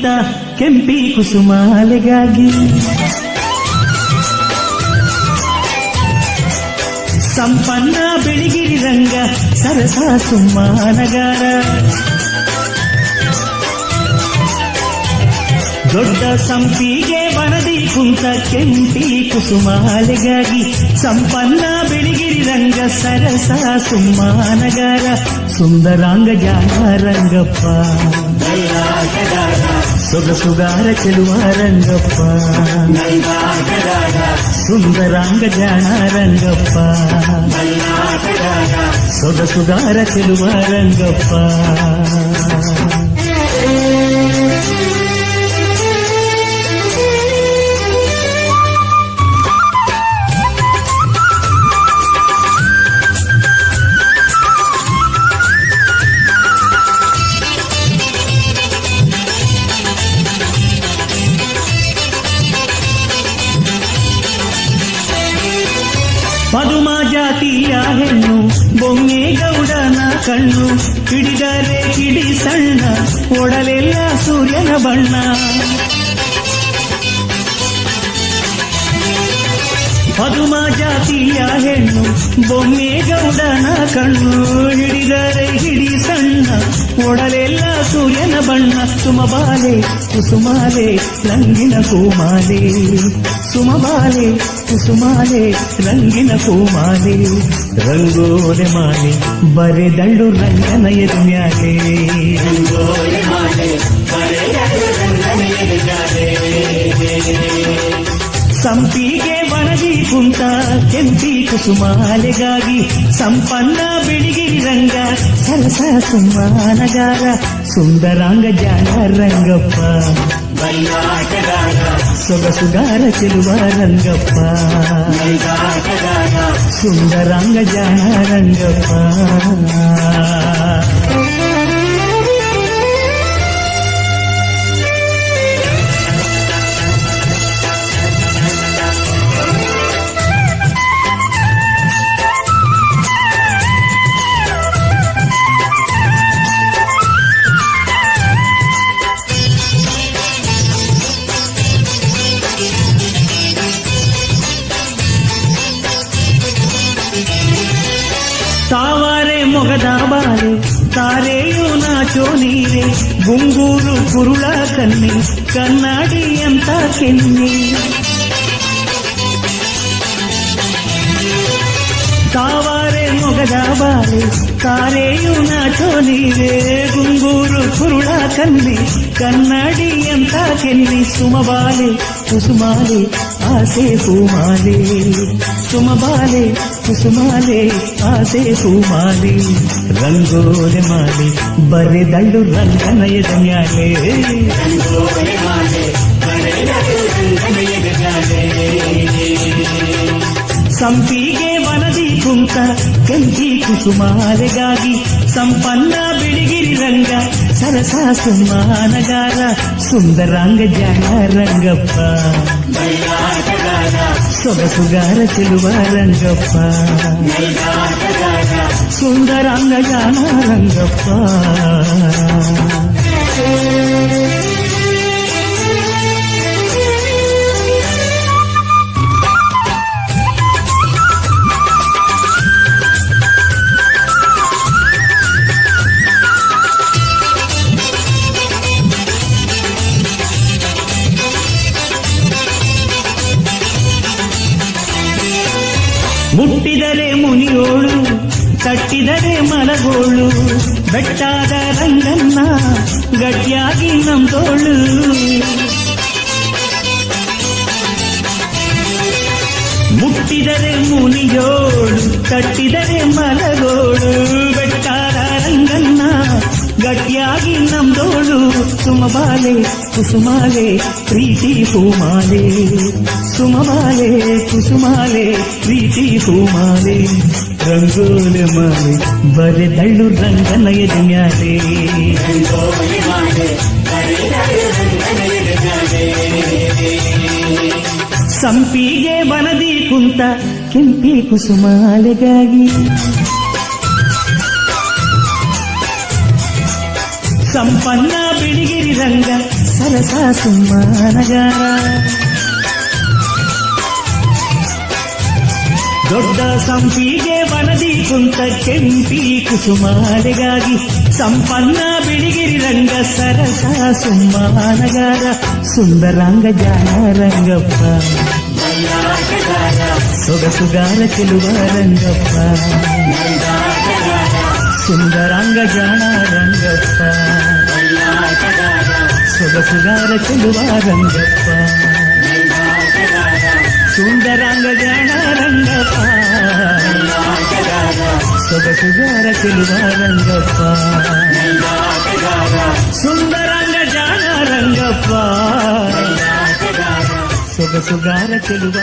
ಕುಂತ ಕೆಂಪಿ ಕುಸುಮಾಲೆಗಾಗಿ ಸಂಪನ್ನ ಬೆಳಗಿರಿ ರಂಗ ಸರಸ ಸುಮ್ಮಾನಗಾರ ದೊಡ್ಡ ಸಂಪಿಗೆ ವನದಿ ಕುಂತ ಕೆಂಪಿ ಕುಸುಮಾಲೆಗಾಗಿ ಸಂಪನ್ನ ಬೆಳಗಿರಿ ರಂಗ ಸರಸ ಸುಮ್ಮಾನಗಾರ ಸುಂದರಾಂಗ ಜಾಣ ರಂಗಪ್ಪ ಸೊಗಸುಗಾರ ಚೆಲುವ ರಂಗಪ್ಪ ಸುಂದರಾಂಗ ಜಾಣ ರಂಗಪ್ಪ ಸೊಗಸುಗಾರ ಚೆಲುವ ರಂಗಪ್ಪ ಪದುಮ ಜಾತಿಯ ಹೆಣ್ಣು ಬೊಮ್ಮೆ ಗೌಡನ ಕಣ್ಣು ಹಿಡಿದರೆ ಹಿಡಿ ಸಣ್ಣ ಒಡಲೆಲ್ಲ ಸೂರ್ಯನ ಬಣ್ಣ ಪದುಮ ಜಾತಿಯ ಹೆಣ್ಣು ಬೊಮ್ಮೆ ಗೌಡನ ಕಣ್ಣು ಹಿಡಿದರೆ ಹಿಡಿ ಸಣ್ಣ ಒಡಲೆಲ್ಲ ಸೂರ್ಯನ ಬಣ್ಣ ಸುಮಬಾಲೆ ಕುಸುಮಾಲೆ ರಂಗಿನ ಕೂಮಾಲೆ ಸುಮಬಾಲೆ ಕುಸುಮಾಲೆ ರಂಗಿನ ಕೂಮಾಲೆ ರಂಗೋಲೆ ಮಾಲೆ ಬರೆದಳ್ಳು ರಂಗನ ಎದುಮ್ಯಾಲೆ ಸಂಪಿಗೆ ವನದಿ ಕುಂತ ಕೆಂಪಿ ಕುಸುಮಾಲೆಗಾಗಿ ಸಂಪನ್ನ ಬೆಳಗಿರಿ ರಂಗ ಸರಸ ಸುಮ್ಮಾನಗಾರ ಸುಂದರಾಂಗ ಜಾಣ ರಂಗಪ್ಪ ಸೊಗಸುಗಾರ ಚೆಲುವ ರಂಗಪ್ಪ ಸುಂದರಾಂಗ ಜಾಣ ರಂಗಪ್ಪ ತಾವರೆ ಮೊಗದ ಬಾಲೆ ತಾರೆಯು ನಾಚೋ ನೀರೆ ಗುಂಗೂರು ಕುರುಳ ಕನ್ನಿ ಕನ್ನಡಿ ಅಂತ ಕೆನ್ನಿ ತಾವರೆ ಮೊಗದ ಬಾಲೆ ತಾರೆಯು ನಾಚೋ ನೀರೆ ಗುಂಗೂರು ಕುರುಳ ಕನ್ನಿ ಕನ್ನಡಿ ಅಂತ ಕೆನ್ನಿ ಸುಮಬಾಲೆ ಕುಸುಮಾಲೆ ಆಸೆ ಹೂಮಾಲೆ ಸುಮಬಾಲೆ ಕುಸುಮಾಲೆ ಆಸೆ ಹೂಮಾಲೆ ರಂಗೋಲೆ ಮಾಲೆ ಬರೆದಳ್ಳು ರಂಗನ ಎದೆಮ್ಯಾಲೆ ಸಂಪಿಗೆ ವನದಿ ಕುಂತ ಕೆಂಪಿ ಕುಸುಮಾಲೆಗಾಗಿ ಸಂಪನ್ನ ಬೆಳಗಿರಿ ರಂಗ ಸರಸ ಸುಮ್ಮಾನಗಾರ ಸುಂದರಾಂಗ ಜಾಣ ರಂಗಪ್ಪ ಸೊಗಸುಗಾರ ಚೆಲುವ ರಂಗಪ್ಪ ಸುಂದರಾಂಗ ಜಾಣ ರಂಗಪ್ಪ ಮುಟ್ಟಿದರೆ ಮುನಿಯೋಳು ತಟ್ಟಿದರೆ ಮಲಗೋಳು ಬೆಟ್ಟಾದ ರಂಗನ್ನ ಗಟ್ಟಿಯಾಗಿ ನಂದೋಳು ಮುಟ್ಟಿದರೆ ಮುನಿಯೋಳು ತಟ್ಟಿದರೆ ಮಲಗೋಳು ಬೆಟ್ಟಾದ ರಂಗನ್ನ ಗಟ್ಟಿಯಾಗಿ ನಂದೋಳು ಸುಮಬಾಲೆ ಕುಸುಮಾಲೆ ಪ್ರೀತಿ ಹೂಮಾಲೆ ಸುಮಬಾಲೆ ಕುಸುಮಾಲೆ ಪ್ರೀತಿ ಹೂಮಾಲೆ ರಂಗೋಲೆ ಮಾಲೆ ಬರೆದಳ್ಳು ರಂಗನ ಎದೆಮ್ಯಾಲೆ ಸಂಪಿಗೆ ವನದಿ ಕುಂತ ಕೆಂಪಿ ಕುಸುಮಾಲೆಗಾಗಿ ಸಂಪನ್ನ ಬೆಳಗಿರಿ ರಂಗ ಸರಸ ಸುಮ್ಮನಗಾರ ದೊಡ್ಡ ಸಂಪಿಗೆ ವನದಿ ಕುಂತ ಕೆಂಪಿ ಕುಸುಮಾಲೆಗಾಗಿ ಸಂಪನ್ನ ಬಿಳಿಗಿರಿ ರಂಗ ಸರಸ ಸುಮ್ಮನಗಾರ ಸುಂದರಾಂಗ ಜಾಣ ರಂಗಪ್ಪ ಸೊಗಸುಗಾರ ಚೆಲುವ ರಂಗಪ್ಪ ಸುಂದರಾಂಗ ಜಾಣ ರಂಗಪ್ಪ ಸೊಗಸುಗಾರ ಚೆಲುವ ರಂಗಪ್ಪ ಸುಂದರಾಂಗ ಜಾಣ ರಂಗಪ್ಪ ಸೊಗಸುಗಾರ ಚೆಲುವ ರಂಗಪ್ಪ ಸುಂದರಾಂಗ ಜಾಣ ರಂಗಪ್ಪ ಸೊಗಸುಗಾರ ಚೆಲುವ